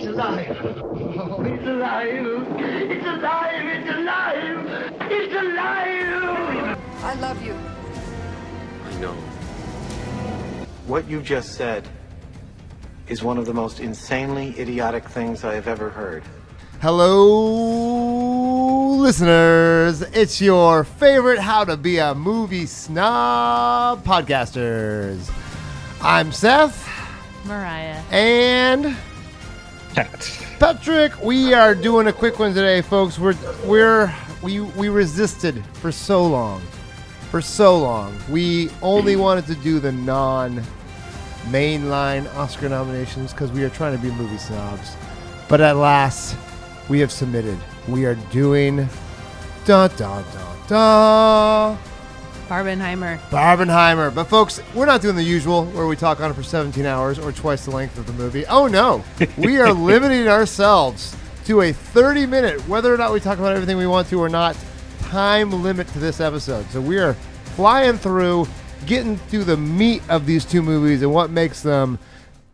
alive. Oh, it's alive. It's alive. It's alive. It's alive. I love you. I know. What you just said is one of the most insanely idiotic things I have ever heard. Hello, listeners. It's your favorite How to Be a Movie Snob podcasters. I'm Seth. Mariah. And Patrick. We are doing a quick one today, folks. We resisted for so long. We only wanted to do the non-mainline Oscar nominations because we are trying to be movie snobs. But at last, we have submitted. We are doing Barbenheimer. But folks, we're not doing the usual where we talk on it for 17 hours or twice the length of the movie. Oh no, we are limiting ourselves to a 30-minute, whether or not we talk about everything we want to or not, time limit to this episode. So we are flying through, getting through the meat of these two movies and what makes them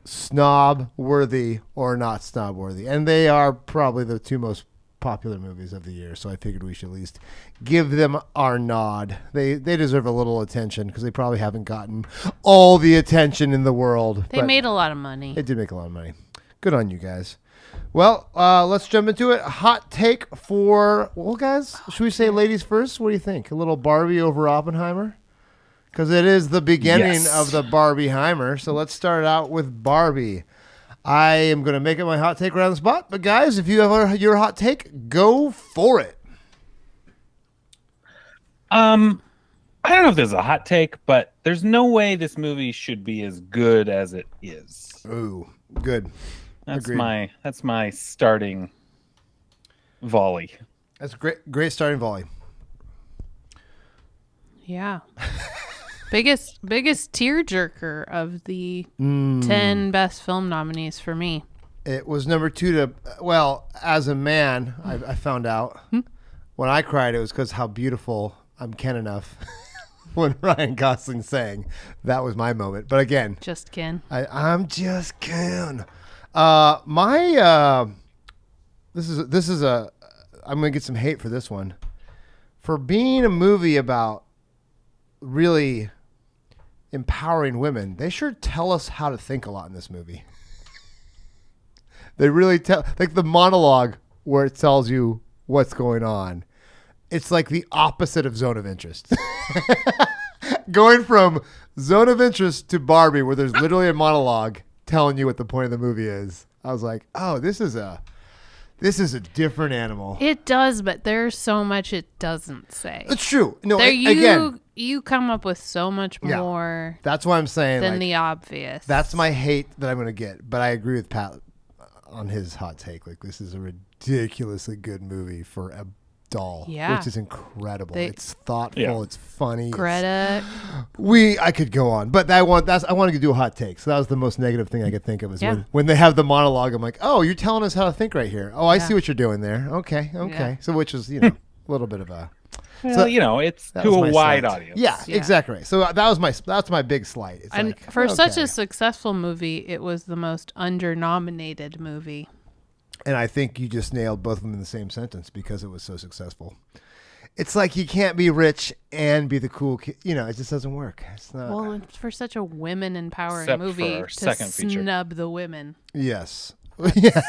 snob-worthy or not snob-worthy. And they are probably the two most popular movies of the year, so I figured we should at least give them our nod. They deserve a little attention because they probably haven't gotten all the attention in the world. They made a lot of money. It did make a lot of money. Good on you guys. Well, let's jump into it. Hot take for, well, guys, should we say ladies first? What do you think? A little Barbie over Oppenheimer? Because it is the beginning of the Barbieheimer. So let's start out with Barbie. I am going to make it my hot take right on the spot. But guys, if you have your hot take, go for it. I don't know if there's a hot take, but there's no way this movie should be as good as it is. Ooh, good. That's Agreed. my starting volley. That's a great starting volley. Yeah. biggest tearjerker of the 10 best film nominees for me. It was number 2 to, well, as a man, I found out when I cried, it was because how beautiful I'm Ken enough. When Ryan Gosling sang, that was my moment. But again, Just Ken. I'm just Ken. This is a, I'm going to get some hate for this one. For being a movie about really empowering women, they sure tell us how to think a lot in this movie. They really tell, like the monologue where it tells you what's going on. It's like the opposite of Zone of Interest. Going from Zone of Interest to Barbie, where there's literally a monologue telling you what the point of the movie is. I was like, oh, this is a different animal. It does, but there's so much it doesn't say. It's true. No, again, you come up with so much more. That's why I'm saying than the obvious. That's my hate that I'm going to get. But I agree with Pat on his hot take. Like, this is a ridiculously good movie for a doll, which is incredible. It's thoughtful. It's funny. Greta. I could go on, but I wanted to do a hot take. So that was the most negative thing I could think of is when they have the monologue. I'm like, oh, you're telling us how to think right here. Oh, I see what you're doing there. Okay. Yeah. So which is a little bit of a. Well, it's to a wide audience. Yeah, exactly right. So that's my big slight. It's and like, for such a successful movie, it was the most under-nominated movie. And I think you just nailed both of them in the same sentence because it was so successful. It's like you can't be rich and be the cool kid. It just doesn't work. It's not. Well, for such a women-empowering Except movie for to second feature. snub the women. Yes. Yeah.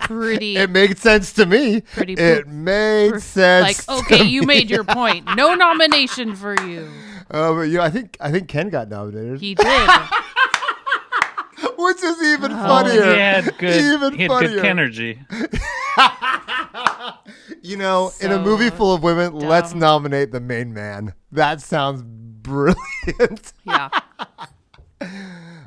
It made sense to me. It made sense. Like, okay, you made your point. No nomination for you. But I think Ken got nominated. He did. Which is even funnier. He had good energy. In a movie full of women, let's nominate the main man. That sounds brilliant. Yeah.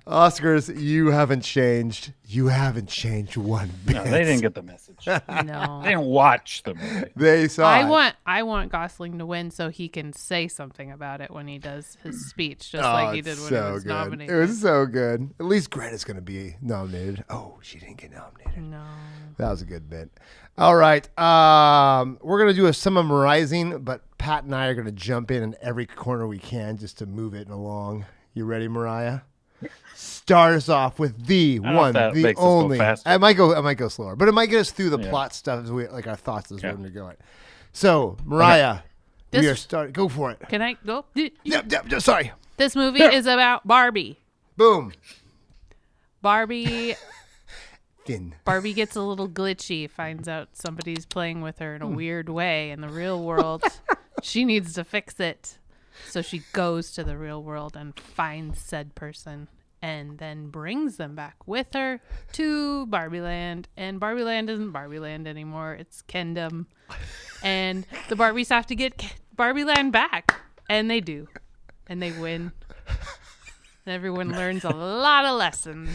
Oscars, you haven't changed. You haven't changed one bit. No, they didn't get the message. No. They didn't watch the movie. They saw it. I want Gosling to win so he can say something about it when he does his speech, just like he did when he was nominated. It was so good. At least Greta's going to be nominated. Oh, she didn't get nominated. No. That was a good bit. All right. We're going to do a summarizing, but Pat and I are going to jump in every corner we can just to move it along. You ready, Mariah? start us off with the don't know if one, that the makes us go only. faster. I might go slower, but it might get us through the Yeah. plot stuff as we like our thoughts as Yeah. we're going to go it. So, Mariah, we This- are starting. Go for it. Can I go? Yep. Sorry. This movie is about Barbie. Boom. Barbie Thin. Barbie gets a little glitchy, finds out somebody's playing with her in a weird way in the real world. She needs to fix it. So she goes to the real world and finds said person and then brings them back with her to Barbie Land. And Barbie Land isn't Barbie Land anymore. It's Kendom. And the Barbies have to get Barbie Land back. And they do. And they win. And everyone learns a lot of lessons.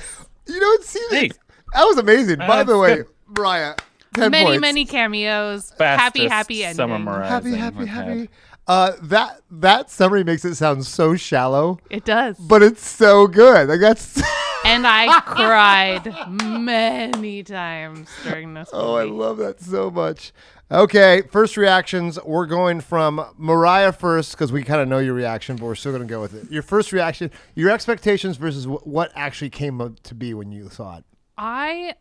You know, see, Hey. that was amazing. By the way, good. Mariah, 10 Many, points. many cameos. Fastest Happy ending. summarizing Happy. we've had. That summary makes it sound so shallow, It does. but it's so good. Like that's. And I cried many times during this movie. Oh, I love that so much. Okay, first reactions. We're going from Mariah first because we kind of know your reaction, but we're still going to go with it. Your first reaction, your expectations versus what actually came up to be when you saw it. I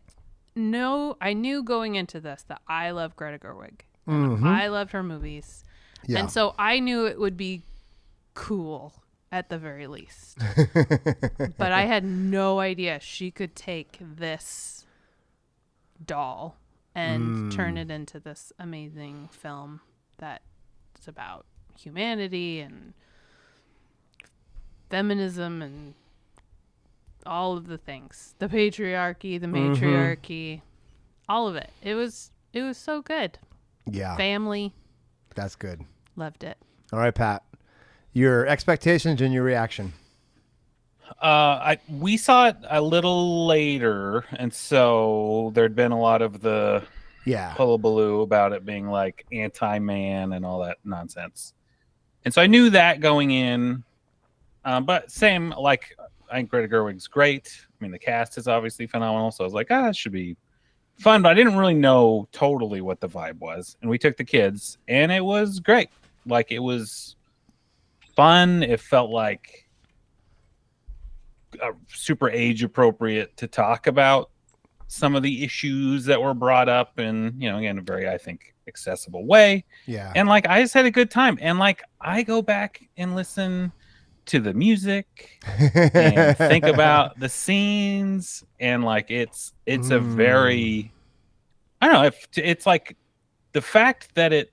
knew going into this that I love Greta Gerwig. I loved her movies. Yeah. And so I knew it would be cool at the very least. But I had no idea she could take this doll and turn it into this amazing film that is about humanity and feminism and all of the things. The patriarchy, the matriarchy, all of it. It was so good. Yeah, Family, that's good. loved it. All right, Pat. Your expectations and your reaction. We saw it a little later, and so there'd been a lot of the Yeah. hullabaloo about it being like anti-man and all that nonsense. And so I knew that going in, but same, like, I think Greta Gerwig's great. I mean, the cast is obviously phenomenal, so I was like, it should be fun, but I didn't really know totally what the vibe was. And we took the kids, and it was great. Like, it was fun. It felt like super age appropriate to talk about some of the issues that were brought up in, again, a very, I think, accessible way. Yeah. And like, I just had a good time. And like, I go back and listen to the music and think about the scenes, and like, it's a very, I don't know, if it's like the fact that it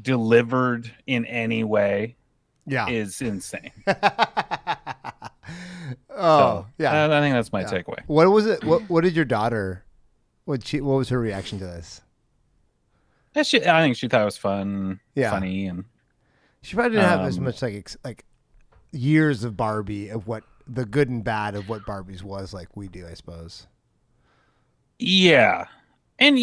delivered in any way Yeah. is insane. Oh, yeah. I think that's my takeaway. What was it? What did your daughter? What was her reaction to this? I think she thought it was fun, funny, and She probably didn't have as much like years of Barbie, of what the good and bad of what Barbie's was like we do, I suppose. yeah. And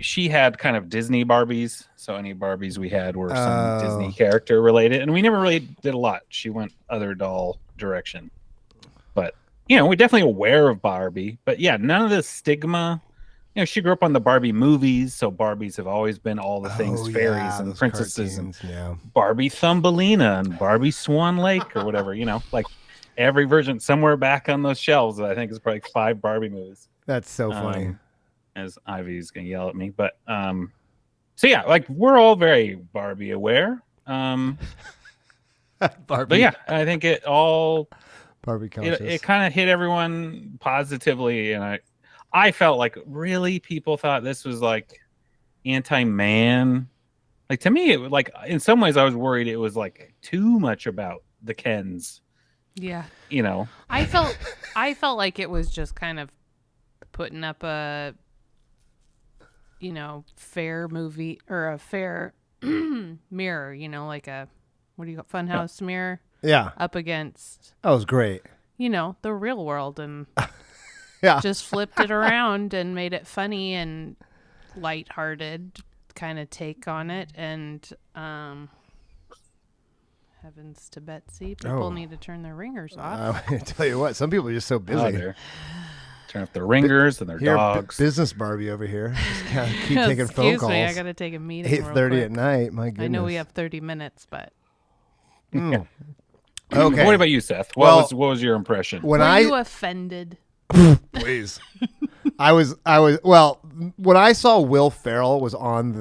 she had kind of Disney Barbies, so any Barbies we had were some Disney character related, and we never really did a lot. She went other doll direction, but we're definitely aware of Barbie. But yeah, none of the stigma. She grew up on the Barbie movies, so Barbies have always been all the things, fairies and those princesses, cartoons, and Barbie Thumbelina and Barbie Swan Lake or whatever. Like every version somewhere back on those shelves. I think is probably 5 Barbie movies. That's so funny. As Ivy's gonna yell at me, but so yeah, like, we're all very Barbie aware. Barbie. But yeah, I think it all Barbie conscious. it kind of hit everyone positively, and I felt like really people thought this was like anti-man. Like, to me, it was like, in some ways I was worried it was like too much about the Kens. Yeah. I felt like it was just kind of putting up a fair movie or a fair mirror, like a funhouse mirror Yeah. up against That was great. the real world, and Yeah. just flipped it around and made it funny and lighthearted kind of take on it. And heavens to Betsy, people need to turn their ringers off. I tell you what, some people are just so busy. turn off their ringers and their Here, dogs. business Barbie over here. Just kinda keep taking phone calls. Excuse me, I gotta take a meeting. 8:30 at night. My goodness. I know we have 30 minutes, but Mm. Okay. What about you, Seth? Well, What was your impression? When Were you offended? please. I was well, when I saw Will Ferrell was on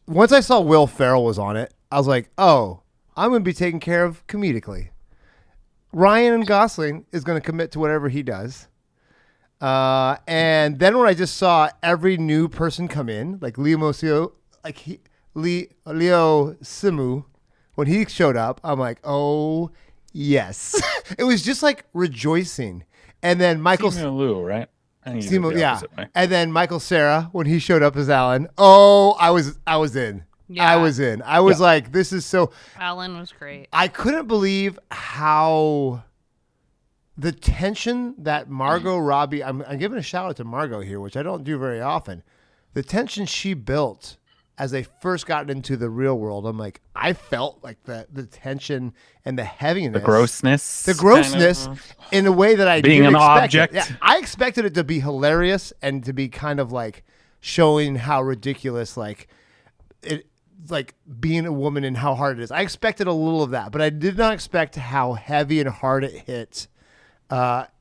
once I saw Will Ferrell was on it, I was like, "Oh, I'm going to be taken care of comedically." Ryan Gosling is going to commit to whatever he does. And then when I just saw every new person come in, like Leo Simu, when he showed up, I'm like, "Oh, yes." It was just like rejoicing. And then Michael Simu Liu, right? I think you did Simu, the yeah. opposite way. And then Michael Cera, when he showed up as Alan, I was in. Yeah. I was in. I was like, this is so. Alan was great. I couldn't believe how the tension that Margot Robbie. I'm giving a shout out to Margot here, which I don't do very often. The tension she built as they first got into the real world. I'm like, I felt like the tension and the heaviness, The grossness. grossness kind of. in a way that I Being didn't an expect it. object. Yeah, I expected it to be hilarious and to be kind of like showing how ridiculous like being a woman and how hard it is. I expected a little of that, but I did not expect how heavy and hard it hit.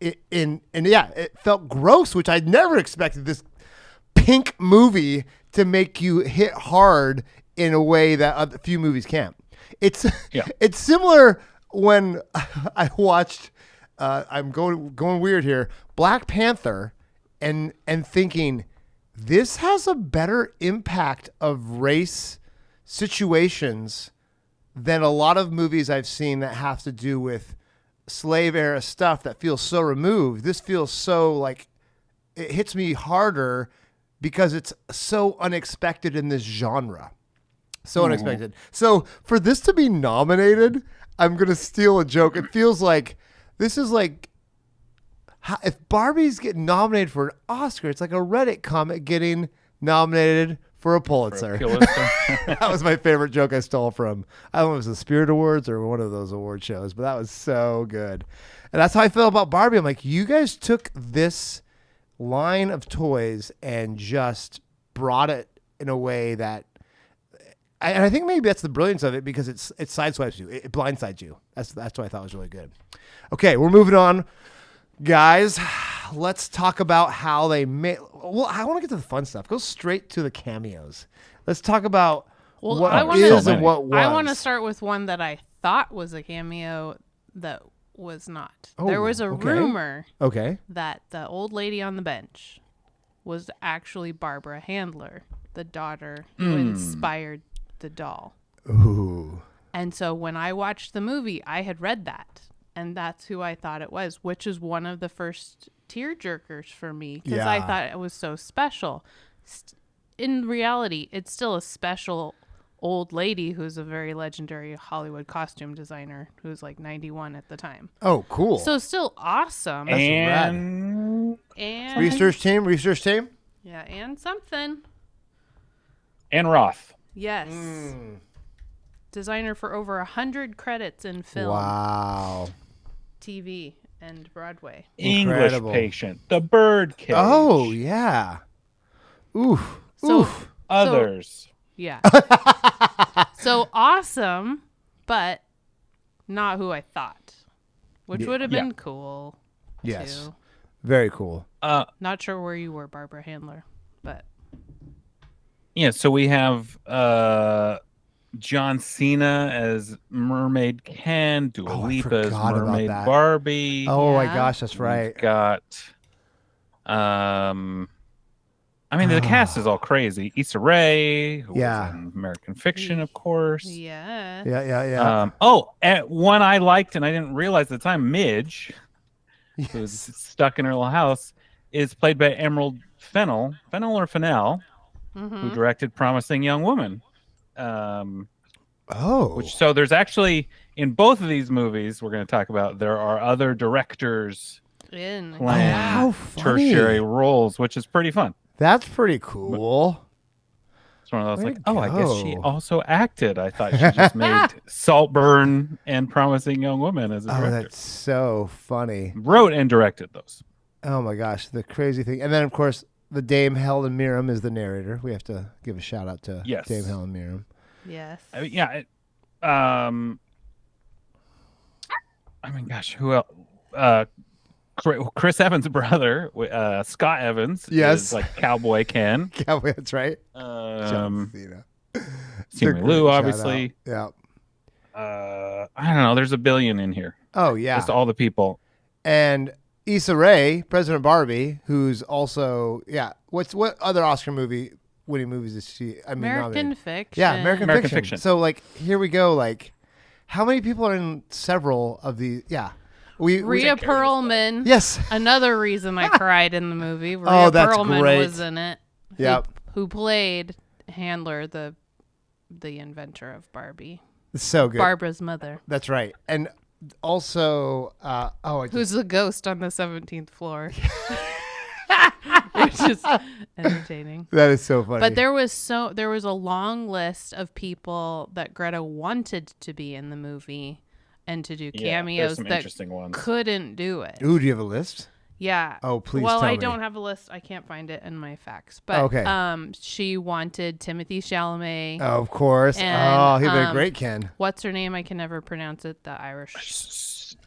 It felt gross, which I never expected this pink movie to make you hit hard in a way that a few movies can't. It's similar when I watched. I'm going weird here. Black Panther, and thinking this has a better impact of race situations than a lot of movies I've seen that have to do with slave era stuff that feels so removed. This feels so like it hits me harder because it's so unexpected in this genre. So unexpected. So for this to be nominated, I'm going to steal a joke. It feels like this is like if Barbie's getting nominated for an Oscar, it's like a Reddit comment getting nominated for a Pulitzer. That was my favorite joke I stole from, I don't know if it was the Spirit Awards or one of those award shows, but that was so good. And that's how I feel about Barbie. I'm like, you guys took this line of toys and just brought it in a way that, and I think maybe that's the brilliance of it because it sideswipes you. It blindsides you. That's what I thought was really good. Okay, we're moving on. Guys, let's talk about how they made. Well, I want to get to the fun stuff. Go straight to the cameos. Let's talk about what is and what was. I want to start with one that I thought was a cameo that was not. There was a rumor that the old lady on the bench was actually Barbara Handler, the daughter who inspired the doll. Ooh. And so when I watched the movie, I had read that. And that's who I thought it was, which is one of the first tear jerkers for me because I thought it was so special. In reality, it's still a special old lady who's a very legendary Hollywood costume designer who's like 91 at the time. Oh, cool. So still awesome. That's rad. And Research team. Yeah, and something. And Roth. Yes. Designer for over 100 credits in film. Wow. TV and Broadway. Incredible. English Patient. The Birdcage. Oh, yeah. Oof. Oof. Others. Yeah. So awesome, but not who I thought, which would have been cool. Yes. Too. Very cool. Not sure where you were, Barbara Handler, but. Yeah, so we have John Cena as Mermaid Ken, Dua Lipa as Mermaid Barbie. Oh my gosh, that's right. We've got, the cast is all crazy. Issa Rae, who was in American Fiction, of course. Yeah. Yeah. One I liked and I didn't realize at the time, Midge, who's stuck in her little house, is played by Emerald Fennell, who directed Promising Young Woman. So there's actually, in both of these movies we're going to talk about, there are other directors playing tertiary roles, which is pretty fun. That's pretty cool. It's one of those I guess she also acted. I thought she just made Saltburn and Promising Young Woman as a director. Oh, that's so funny. Wrote and directed those. Oh my gosh, the crazy thing. And then of course the Dame Helen Mirren is the narrator. We have to give a shout out to Dame Helen Mirren. Yes. I mean, gosh, who else? Chris Evans' brother, Scott Evans, Yes. is like Cowboy Ken. Cowboy, that's right. Um, John Cena. Simu Great Liu, shout obviously. out. I don't know. There's a billion in here. Oh yeah. Just all the people. And Issa Rae, President Barbie, who's also what other Oscar winning movies is she? I mean, American nominated? Fiction. Yeah, American Fiction. Fiction. So like here we go. Like how many people are in several of these? Yeah, Rhea Perlman. Yes. Another reason I cried in the movie. Rhea Oh, that's Perlman great. was in it. Yep. Who played Handler, the inventor of Barbie. It's so good. Barbara's mother. That's right. And also, Who's the ghost on the 17th floor. Which is entertaining. that is so funny. But there was a long list of people that Greta wanted to be in the movie and to do cameos there's some that interesting ones. couldn't do it. Ooh, do you have a list? Yeah. Oh, please Well, tell I me. don't have a list. I can't find it in my facts. But Okay. She wanted Timothy Chalamet. Oh, of course. And, He'd been a great Ken. What's her name? I can never pronounce it. The Irish.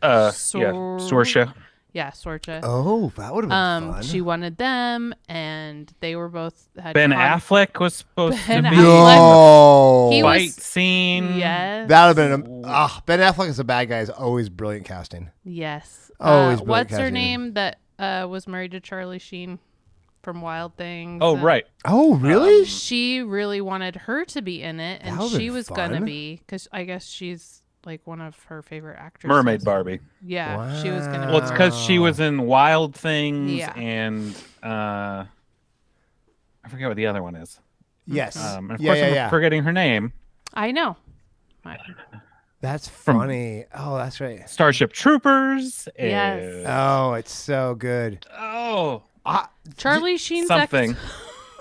Saoirse. Yeah, Saoirse. Oh, that would have been fun. She wanted them, and they were both had Ben Affleck was supposed Ben to be No. He fight was- scene. Yes. That would have been Ben Affleck as a bad guy is always brilliant casting. Yes. Always brilliant what's her casting. name that was married to Charlie Sheen from Wild Things? Oh, and right. Oh, really? She really wanted her to be in it, and That would've she been was gonna fun. be because I guess she's like one of her favorite actresses. Mermaid Barbie. Yeah, she was gonna. Well, it's because she was in Wild Things Yeah. and I forget what the other one is. Yes. Of yeah, course, yeah, I'm yeah. forgetting her name. I know. That's funny. Oh, that's right. Starship Troopers. Yes. and- Oh, it's so good. Oh, Charlie Sheen's something.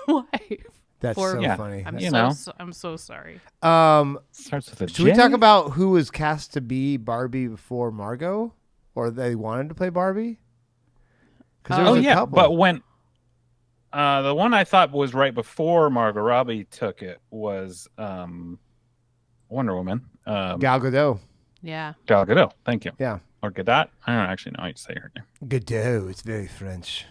ex-wife. That's Or- so Yeah. funny. I'm You so, know. I'm so sorry. Starts with a Should we J? talk about who was cast to be Barbie before Margot, or they wanted to play Barbie? Because there Oh was a yeah, couple. but when the one I thought was right before Margot Robbie took it was Wonder Woman. Gal Gadot. Yeah. Gal Gadot. Thank you. Yeah. Or Gadot. I don't actually know how you say her name. Gadot. It's very French.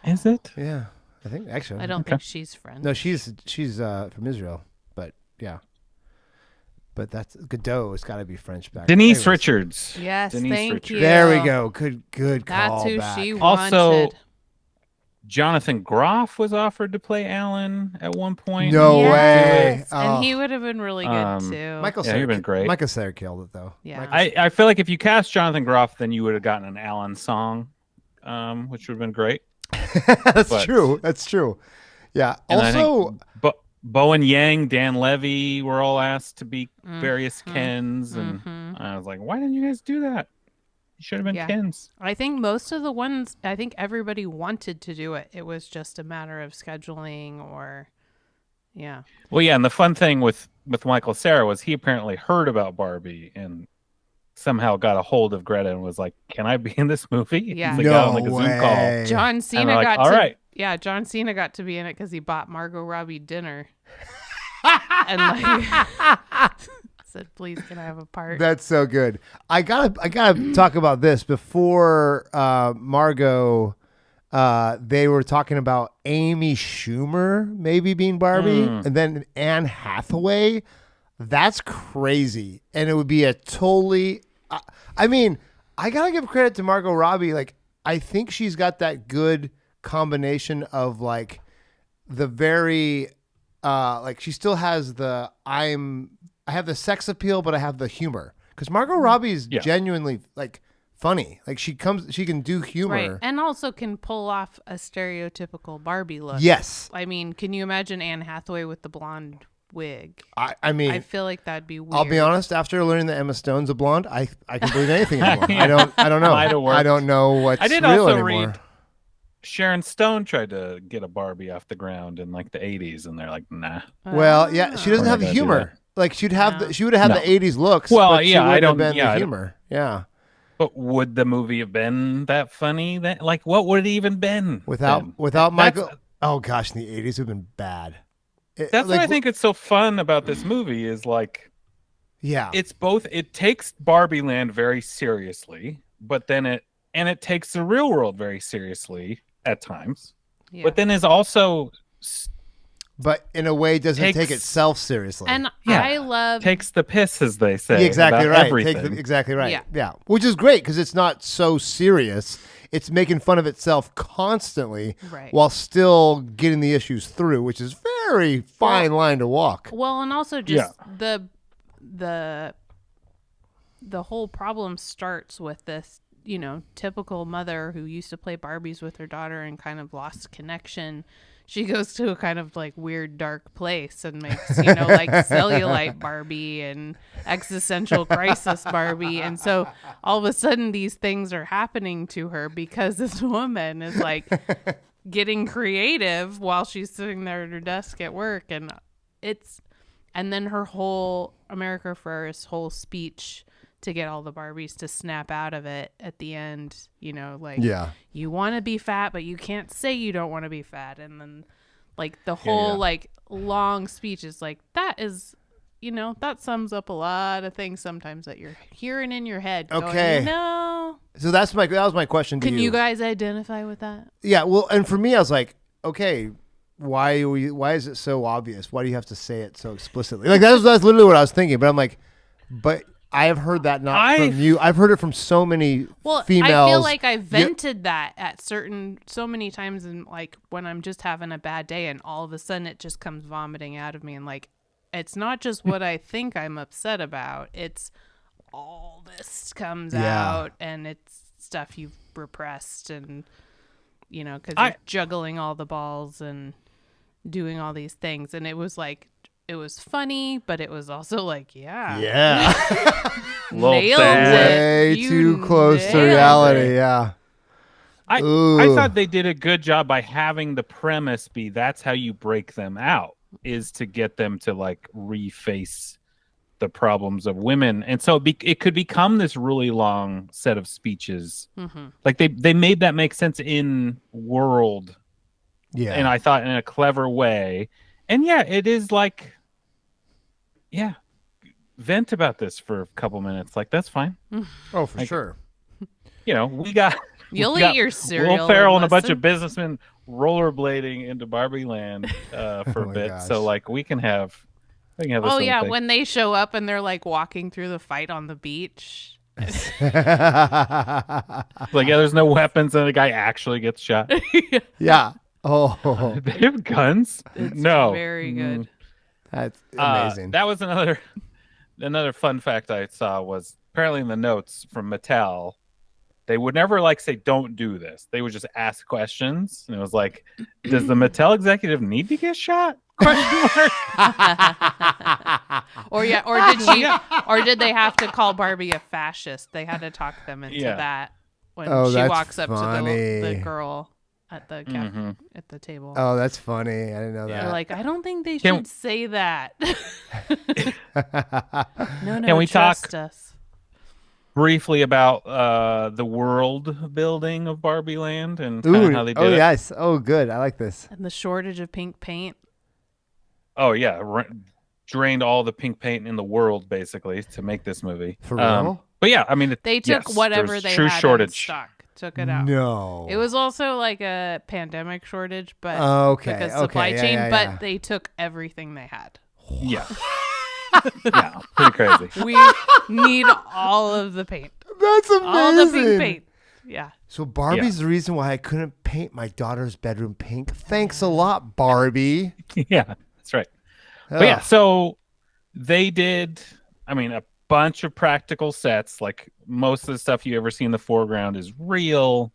Is it? Yeah, I think actually. I don't think she's French. No, she's from Israel, but yeah. But that's Godot. It's got to be French back. Denise Anyways. Richards. Yes, Denise thank Richards. you. There we go. Good That's call who back. she Also, wanted. Jonathan Groff was offered to play Alan at one point. No Yes, way. And Oh. he would have been really good too. Michael Yeah, Cera he'd been great. Michael Cera killed it though. Yeah. Michael I feel like if you cast Jonathan Groff, then you would have gotten an Alan song, which would have been great. That's But- true. That's true. Yeah. And I Also, think Bowen Yang, Dan Levy were all asked to be various Kens, and I was like, why didn't you guys do that? You should have been Yeah. Kens. I think most of the ones, I think everybody wanted to do it. It was just a matter of scheduling or, yeah. Well, yeah, and the fun thing with Michael Cera was he apparently heard about Barbie and somehow got a hold of Greta and was like, "Can I be in this movie?" Yeah. They got on like a No Zoom call. way. John Cena like, got "All to, right." yeah, John Cena got to be in it because he bought Margot Robbie dinner. And like said, please, can I have a part? that's so good. I gotta talk about this before Margot. They were talking about Amy Schumer maybe being Barbie, and then Anne Hathaway. That's crazy, and it would be a totally. I mean, I gotta give credit to Margot Robbie. Like, I think she's got that good combination of like the very, like she still has the I have the sex appeal, but I have the humor because Margot Robbie is genuinely like funny. Like she can do humor. Right. And also can pull off a stereotypical Barbie look. Yes, I mean, can you imagine Anne Hathaway with the blonde wig? I mean, I feel like that'd be weird. I'll be honest. After learning that Emma Stone's a blonde, I can believe anything anymore. I don't know. Might have worked. I don't know what's I did real also anymore. read Sharon Stone tried to get a Barbie off the ground in like the 80s, and they're like, nah. Well, yeah, she doesn't We're have not the gonna do humor. Like she would have No. the 80s looks. Well, but she yeah, I wouldn't have don't- been yeah, the I don't- humor. Yeah, But would the movie have been that funny? That like, what would it even been without then? without Michael. That's- Oh gosh, in the 80s would have been bad. That's what I think it's so fun about this movie is like Yeah. it's both. It takes Barbie Land very seriously, but then it takes the real world very seriously at times. Yeah. But then is also But in a way, doesn't take takes- itself seriously. And Yeah. I love takes the piss, as they say. Yeah, exactly about right. Everything. Exactly right. Yeah. Yeah. Which is great because it's not so serious. It's making fun of itself constantly Right. while still getting the issues through, which is very fine line to walk. Well, and also just the whole problem starts with this, typical mother who used to play Barbies with her daughter and kind of lost connection. She goes to a kind of like weird dark place and makes, like cellulite Barbie and existential crisis Barbie. And so all of a sudden these things are happening to her because this woman is like getting creative while she's sitting there at her desk at work. And then her whole America First whole speech to get all the Barbies to snap out of it at the end, Yeah. you want to be fat, but you can't say you don't want to be fat. And then like the whole like long speech is like, that is, that sums up a lot of things sometimes that you're hearing in your head. Okay. Going, no. So that was my question to you. Can you guys identify with that? Yeah, well, and for me, I was like, okay, why is it so obvious? Why do you have to say it so explicitly? Like that's literally what I was thinking. But I'm like, but I have heard that not from you. I've heard it from so many females. I feel like I vented that at so many times, and like when I'm just having a bad day, and all of a sudden it just comes vomiting out of me, and like it's not just what I think I'm upset about; it's all this comes out, and it's stuff you've repressed, and because you're juggling all the balls and doing all these things, and it was like. It was funny, but it was also like, yeah. Nailed Way it. too close to reality. Yeah. I thought they did a good job by having the premise be that's how you break them out, is to get them to like reface the problems of women. And so it could become this really long set of speeches. Mm-hmm. Like they made that make sense in world. Yeah. And I thought in a clever way. And yeah, it is like, vent about this for a couple minutes. Like, that's fine. Oh, for sure. You'll eat your cereal. Will Ferrell and a bunch of businessmen rollerblading into Barbie Land for a bit. gosh. So, like, we can have this Oh, little yeah. thing. When they show up and they're like walking through the fight on the beach. Like, there's no weapons and the guy actually gets shot. Yeah. Oh, They have guns? It's No. very good. that's amazing. That was another fun fact I saw was apparently in the notes from Mattel, they would never like say don't do this. They would just ask questions, and it was like, does the Mattel executive need to get shot? Question mark. Or did they have to call Barbie a fascist? They had to talk them into that when she that's walks up to funny. the girl at the at the table. Oh, that's funny. I didn't know They're that. like, I don't think they should say that. No, Can we trust talk us. briefly about the world building of Barbie Land and kinda how they did it? Yes. Oh, good. I like this. And the shortage of pink paint. Oh yeah, drained all the pink paint in the world basically to make this movie. For real? But yeah, I mean, They took whatever they true had in shortage. stock, took it out. No. It was also like a pandemic shortage, but Okay, because supply okay, yeah, chain, yeah, but yeah. they took everything they had. Yeah, yeah, pretty crazy. We need all of the paint. That's amazing. All the pink paint. Yeah. So Barbie's the reason why I couldn't paint my daughter's bedroom pink. Thanks a lot, Barbie. Yeah, that's right. But yeah, so they did, I mean, a bunch of practical sets. Like most of the stuff you ever see in the foreground is real.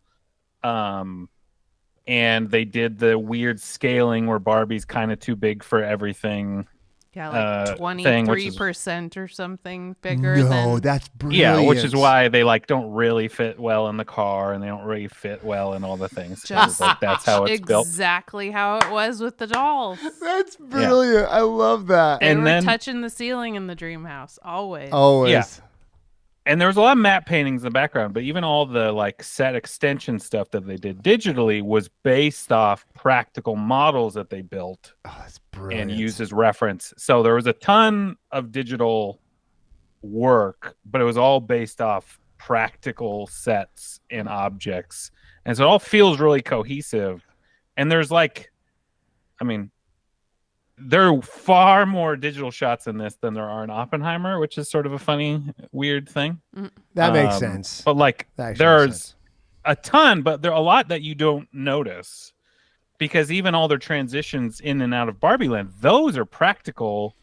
And they did the weird scaling where Barbie's kind of too big for everything. Yeah, like thing, which is- 23% or something bigger No, than that's brilliant. Yeah, which is why they like don't really fit well in the car and they don't really fit well in all the things. Just Like, that's how it's built. exactly how it was with the dolls. That's brilliant. I love that. They And were then- touching the ceiling in the dream house always. Always. Yeah. And there was a lot of matte paintings in the background, but even all the like set extension stuff that they did digitally was based off practical models that they built Oh, that's brilliant. and used as reference. So there was a ton of digital work, but it was all based off practical sets and objects. And so it all feels really cohesive. And there's like, I mean, there are far more digital shots in this than there are in Oppenheimer, which is sort of a funny, weird thing. That makes sense. But like, That actually makes there's sense. a ton, but there are a lot that you don't notice because even all their transitions in and out of Barbie Land, those are practical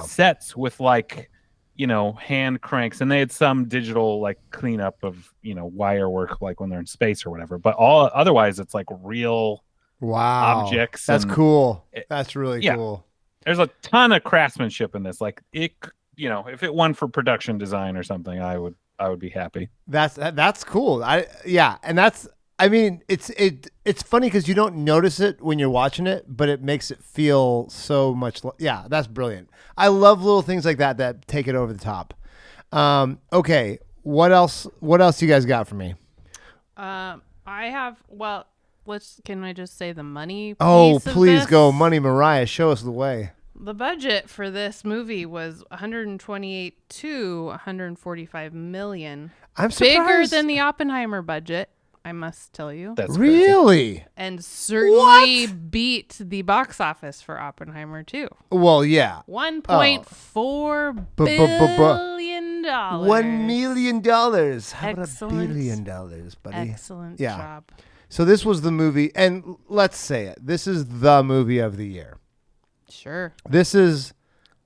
sets with like, you know, hand cranks, and they had some digital like cleanup of, you know, wire work like when they're in space or whatever. But all otherwise, it's like real objects. That's cool. That's really yeah. cool. There's a ton of craftsmanship in this. Like it, you know, if it won for production design or something, I would be happy. That's cool. I mean, it's funny because you don't notice it when you're watching it, but it makes it feel so much. Yeah, that's brilliant. I love little things like that take it over the top. Okay, what else? What else you guys got for me? I have. Well, can I just say the money? Oh, piece of please this? go, Money Mariah. Show us the way. The budget for this movie was 128 to 145 million. I'm surprised. Bigger than the Oppenheimer budget, I must tell you. That's really crazy. And certainly beat the box office for Oppenheimer too. Well, yeah. $1.4 billion. $1 million. How about $1 billion, buddy? Excellent Yeah. job. So this was the movie, and let's say it. This is the movie of the year. Sure. This is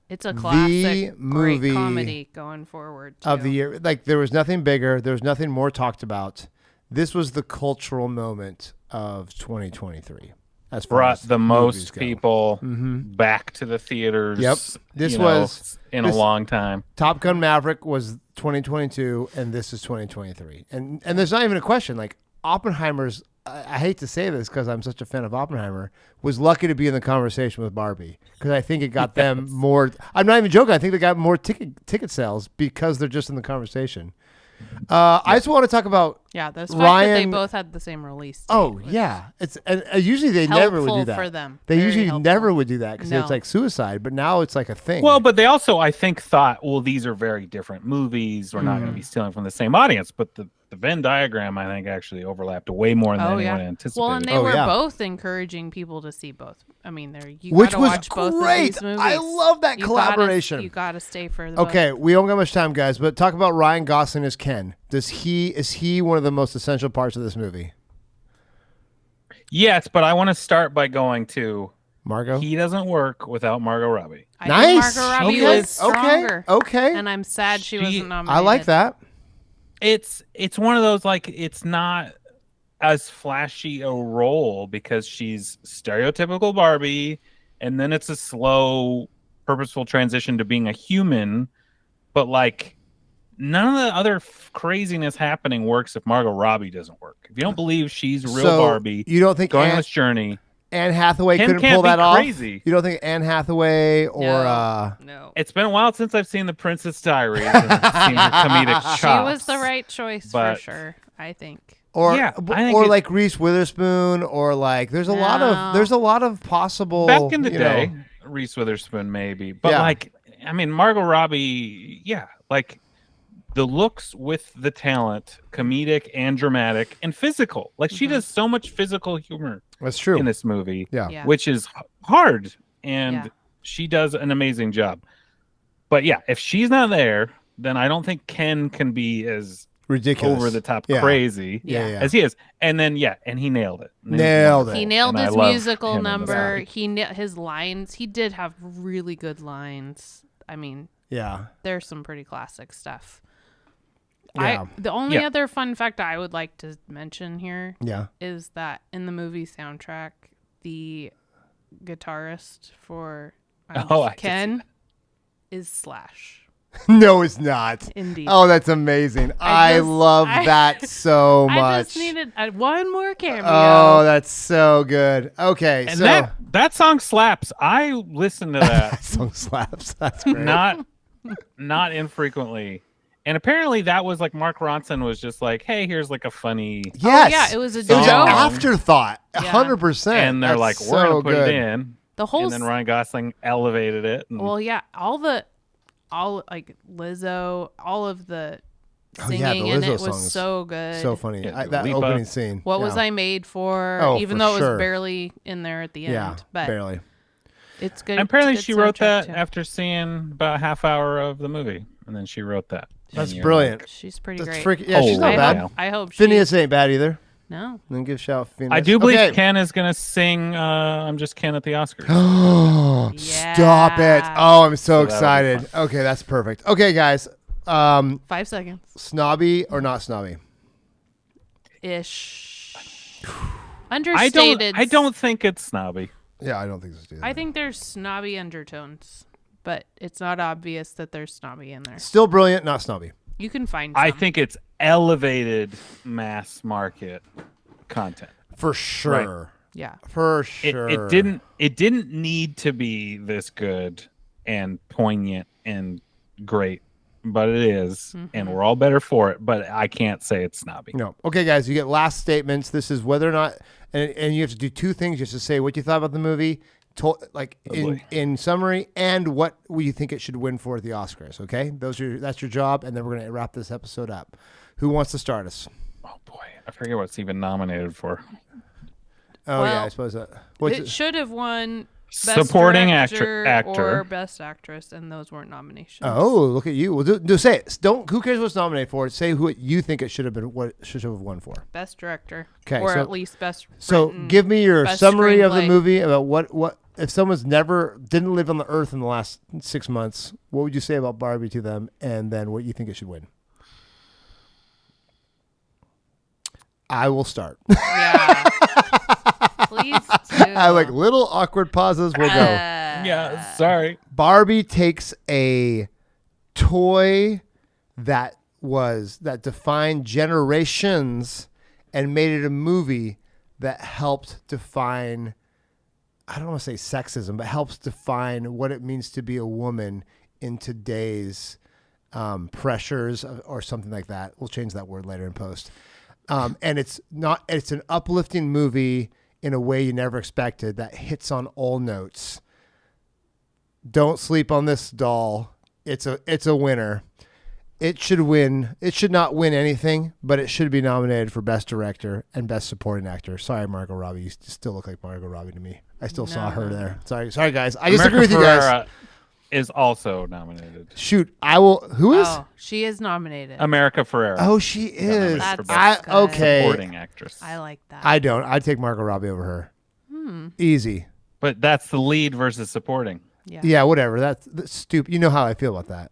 It's a classic movie great comedy going forward too. of the year. Like there was nothing bigger. There was nothing more talked about. This was the cultural moment of 2023. As far Brought as the movies most go. people back to the theaters. Yep. This you was know, in a long time. Top Gun Maverick was 2022, and this is 2023. And there's not even a question. Like Oppenheimer's, I hate to say this because I'm such a fan of Oppenheimer, was lucky to be in the conversation with Barbie because I think it got them more. I'm not even joking. I think they got more ticket sales because they're just in the conversation. I just want to talk about the fact Ryan. that they both had the same release date. Oh yeah, it's and usually they never would do that. For them. They Very usually helpful. never would do that because No. it's like suicide. But now it's like a thing. Well, but they also, I think, thought, well, these are very different movies. We're not going to be stealing from the same audience. But the Venn diagram, I think, actually overlapped way more than anyone anticipated. Well, and they were both encouraging people to see both. I mean, which gotta was watch both of great. these movies. I love that collaboration. You gotta stay for the Okay, we don't got much time, guys. But talk about Ryan Gosling as Ken. Is he one of the most essential parts of this movie? Yes, but I want to start by going to Margot. He doesn't work without Margot Robbie. I Nice. think Margot Robbie Okay. was stronger. Okay. And I'm sad she wasn't nominated. I like that. It's one of those, like, it's not as flashy a role because she's stereotypical Barbie, and then it's a slow, purposeful transition to being a human. But like, none of the other craziness happening works if Margot Robbie doesn't work. If you don't believe she's real Barbie, you don't think going on this journey, Anne Hathaway Ken couldn't can't pull be that off? crazy. You don't think Anne Hathaway or No. it's been a while since I've seen The Princess Diaries. And seen her comedic chops. She was the right choice but- for sure, I think. or Yeah, I think or it- like Reese Witherspoon or like there's a lot of possible Back in the you day, know. Reese Witherspoon maybe, but Yeah. like, I mean, Margot Robbie, yeah, like the looks with the talent, comedic and dramatic and physical. Like she does so much physical humor That's true. in this movie, Yeah. which is hard, and Yeah. she does an amazing job. But yeah, if she's not there, then I don't think Ken can be as Ridiculous. over the top Yeah. crazy Yeah. as he is. And then and he nailed it. Nailed it. He nailed And I his love musical him in this number. movie. His lines. He did have really good lines. I mean, Yeah. there's some pretty classic stuff. Yeah. The only Yeah. other fun fact I would like to mention here Yeah. is that in the movie soundtrack, the guitarist for I did see Ken is Slash. No, it's not. Indeed. Oh, that's amazing. I love that so much. I just needed one more cameo. Oh, that's so good. Okay, And so that song slaps. I listen to that that song slaps. That's great. not infrequently. And apparently that was like Mark Ronson was just like, hey, here's like a funny Yes. yeah, it was a It was an joke. afterthought. Yeah. 100%. and they're That's like, we're so gonna put good. it in. The whole And then Ryan Gosling elevated it. And well, yeah, all the all like Lizzo, all of the Oh, yeah, singing the in Lizzo it song was is so good. So funny. Yeah, That Lipa. opening scene. What was I made for? Oh, Even for though it was sure. barely in there at the Yeah, end, but barely. it's good. Apparently, it's a she good wrote soundtrack, that too. after seeing about a half hour of the movie, and then she wrote that. That's And you're brilliant. like, She's pretty That's great. freaking. Yeah, she's not Holy bad. cow. I hope Phineas ain't bad either. No. Then give a shout Phineas. I do believe Okay. Ken is going to sing "I'm Just Ken" at the Oscars. Stop it. Oh, I'm so So that'll be excited. Okay, that's perfect. Okay, guys. 5 seconds. Snobby or not snobby? Ish. I Understated. don't think it's snobby. Yeah, I don't think so. I think there's snobby undertones, but it's not obvious that there's snobby in there. Still brilliant, not snobby. You can find some. I think it's elevated mass market content. For sure. Yeah. For It, sure. it didn't need to be this good and poignant and great, but it is, and we're all better for it. But I can't say it's snobby. No. Okay, guys, you get last statements. This is whether or not, and you have to do two things. You have to say what you thought about the movie, in summary, and what you think it should win for at the Oscars. Okay, that's your job, and then we're gonna wrap this episode up. Who wants to start us? Oh boy, I forget what's even nominated for. Oh yeah, Well, I suppose that. It should have won Best Supporting Director actor. or Best Actress, and those weren't nominations. Oh, look at you. Well, do say it. Don't. Who cares what's nominated for? Say who you think it should have been. What should have won for? Best Director. 'Kay, Or so- at least Best So Written, give me your Best summary of the Screenplay. movie about what if someone's didn't live on the earth in the last 6 months. What would you say about Barbie to them, and then what you think it should win? I will start. Yeah. Please do. I like little awkward pauses. We'll go. Yeah, sorry. Barbie takes a toy that defined generations and made it a movie that helped define, I don't want to say sexism, but helps define what it means to be a woman in today's pressures or something like that. We'll change that word later in post. And it's an uplifting movie in a way you never expected that hits on all notes. Don't sleep on this doll. It's a winner. It should win. It should not win anything, but it should be nominated for Best Director and Best Supporting Actor. Sorry, Margot Robbie. You still look like Margot Robbie to me. I still saw her there. Sorry, guys. I disagree with you guys. Ferrera is also nominated. Shoot, I will. Who is? Oh, she is nominated. America Ferrera. Oh, she is. That's good. Okay. Supporting actress. I like that. I don't. I'd take Margot Robbie over her. Easy. But that's the lead versus supporting. Yeah. Yeah, whatever. That's stupid. You know how I feel about that.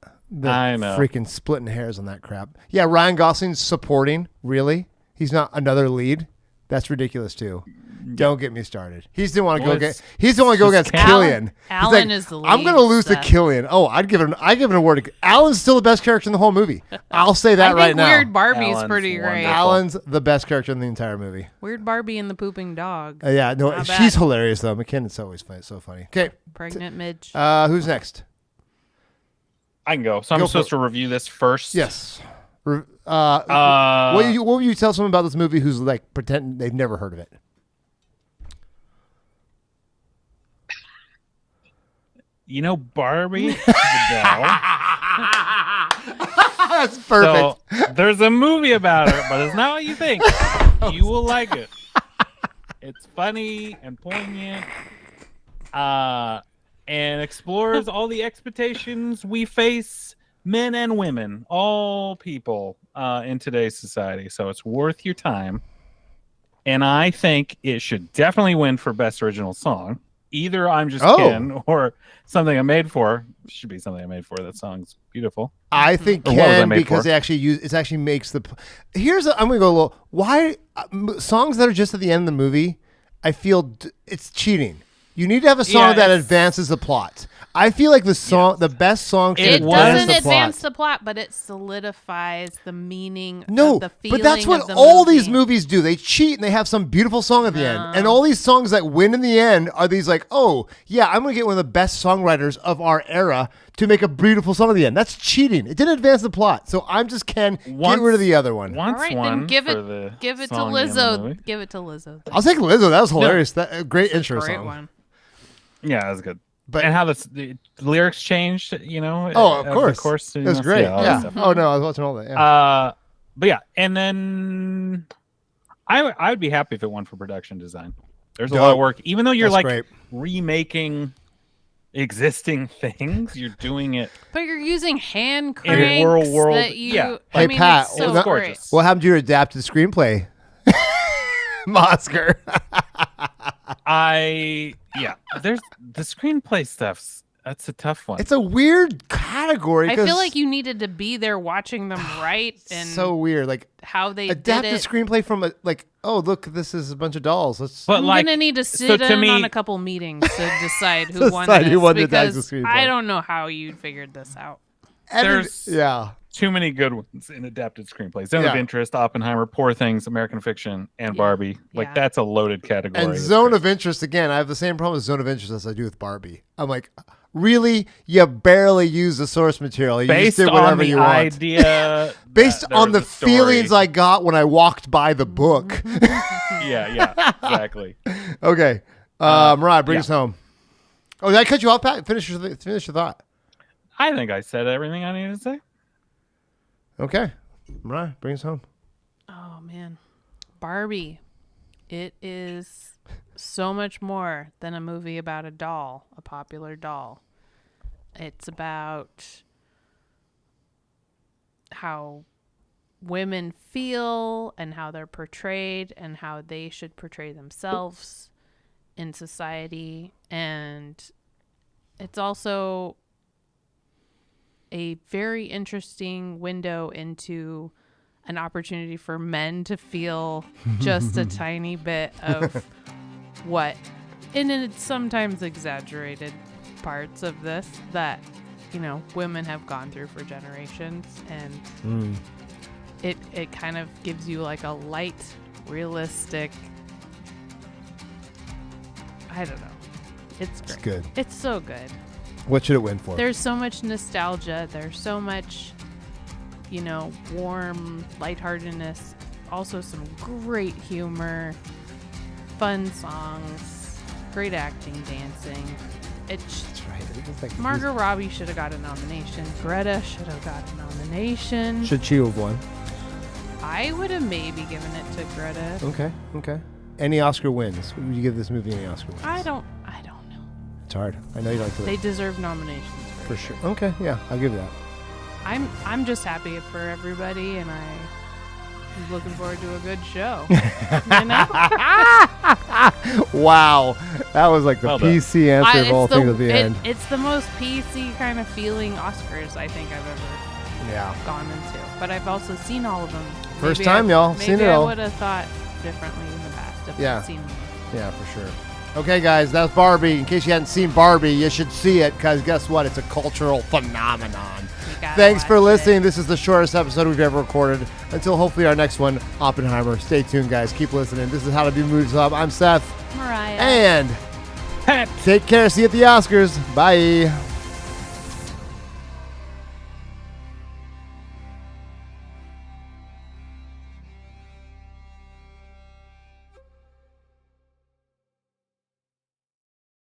I know. Freaking splitting hairs on that crap. Yeah, Ryan Gosling's supporting. Really? He's not another lead? That's ridiculous too. Don't get me started. He's the one to Well, go get. He's the one to go against just Killian. Alan He's is the I'm lead, gonna lose to Seth. Killian. Oh, I give an award. Alan's still the best character in the whole movie. I'll say that I think right now. Weird Barbie's Alan's pretty great. wonderful. Alan's the best character in the entire movie. Weird Barbie and the pooping dog. Yeah, no, Not she's bad. hilarious though. McKinnon's always so funny. Okay, Pregnant Midge. who's next? I can go. So Go I'm for supposed it. to review this first. Yes. What Uh, would you tell someone about this movie who's like pretending they've never heard of it? You know Barbie the doll. That's perfect. So there's a movie about her, but it's not what you think. You will like it. It's funny and poignant, and explores all the expectations we face, men and women, all people, in today's society. So it's worth your time. And I think it should definitely win for Best Original Song. Either I'm Just Ken or Something I'm Made For. Should be Something I'm Made For. That song's beautiful. I think Or what was I Ken made because for? it actually makes the. I'm gonna go a little. Why songs that are just at the end of the movie? I feel it's cheating. You need to have a song Yeah, that it's- advances the plot. I feel like the best song should It advance doesn't the advance plot. the plot, but it solidifies the meaning No, of the feeling but that's what of the all movie. these movies do. They cheat and they have some beautiful song at the end. And all these songs that win in the end are these like, oh, yeah, I'm going to get one of the best songwriters of our era to make a beautiful song at the end. That's cheating. It didn't advance the plot. So I'm just Ken. Get rid of the other one. Once All right, one then give for it the to song and the Lizzo. movie. Give it to Lizzo. I'll take Lizzo. That was hilarious. That great intro Great song. one. Yeah, that's good. But and how the lyrics changed, you know. oh, of as course, the course, it was great. all that Yeah. stuff. Oh no, I was watching all that. Yeah. But yeah, and then I would be happy if it won for production design. There's a lot of work, even though you're That's like great. remaking existing things. You're doing it. But you're using hand In cranks world, that you. yeah. I Hey, mean, Pat, it's so well, great. gorgeous. What happened to your adapted screenplay, Oscar? There's the screenplay stuff's that's a tough one. It's a weird category. I 'cause feel like you needed to be there watching them write and so weird. Like how they adapted did it. screenplay from a oh look, this is a bunch of dolls. Let's But I'm like, gonna need to so sit to in me, on a couple meetings to decide who won Decide this who won the adapted because screenplay. I don't know how you figured this out. there's yeah. too many good ones in adapted screenplays. Zone of Yeah. Interest, Oppenheimer, Poor Things, American Fiction, and Barbie. Like Yeah. that's a loaded category. And Zone of Interest, again, I have the same problem with Zone of Interest as I do with Barbie. I'm like, really? You barely use the source material. You based just did on whatever the you want. idea, Based that there on the was a story. feelings I got when I walked by the book. yeah, exactly. Okay. Mariah, bring yeah. us home. Oh, did I cut you off, Pat? Finish your thought. I think I said everything I needed to say. Okay. Mariah, bring us home. Oh man, Barbie. It is so much more than a movie about a doll, a popular doll. It's about how women feel and how they're portrayed and how they should portray themselves in society. And it's also a very interesting window into an opportunity for men to feel just a tiny bit of what, and it's sometimes exaggerated parts of this that, you know, women have gone through for generations. And it kind of gives you like a light, realistic, I don't know. It's great. It's good. It's so good. What should it win for? There's so much nostalgia. There's so much, you know, warm lightheartedness. Also some great humor, fun songs, great acting, dancing. It's That's right. It's like Margot Robbie should have got a nomination. Greta should have got a nomination. Should she have won? I would have maybe given it to Greta. Okay. Any Oscar wins? Would you give this movie any Oscar wins? I don't know. It's hard. I know you don't like to They deserve nominations for sure. Okay, yeah, I'll give you that. I'm just happy for everybody, and I'm looking forward to a good show. Wow, that was like the Well done. PC answer of all things at the end. It's the most PC kind of feeling Oscars I think I've ever Yeah. gone into. But I've also seen all of them. First time, y'all. Maybe Seen it I all. would have thought differently in the past if Yeah. I'd seen them. Yeah, for sure. Okay, guys, that's Barbie. In case you hadn't seen Barbie, you should see it because guess what? It's a cultural phenomenon. You gotta Thanks for watch listening. it. This is the shortest episode we've ever recorded. Until hopefully our next one, Oppenheimer. Stay tuned, guys. Keep listening. This is How to Be Movie Club. I'm Seth. Mariah. And Pat. take care. See you at the Oscars. Bye.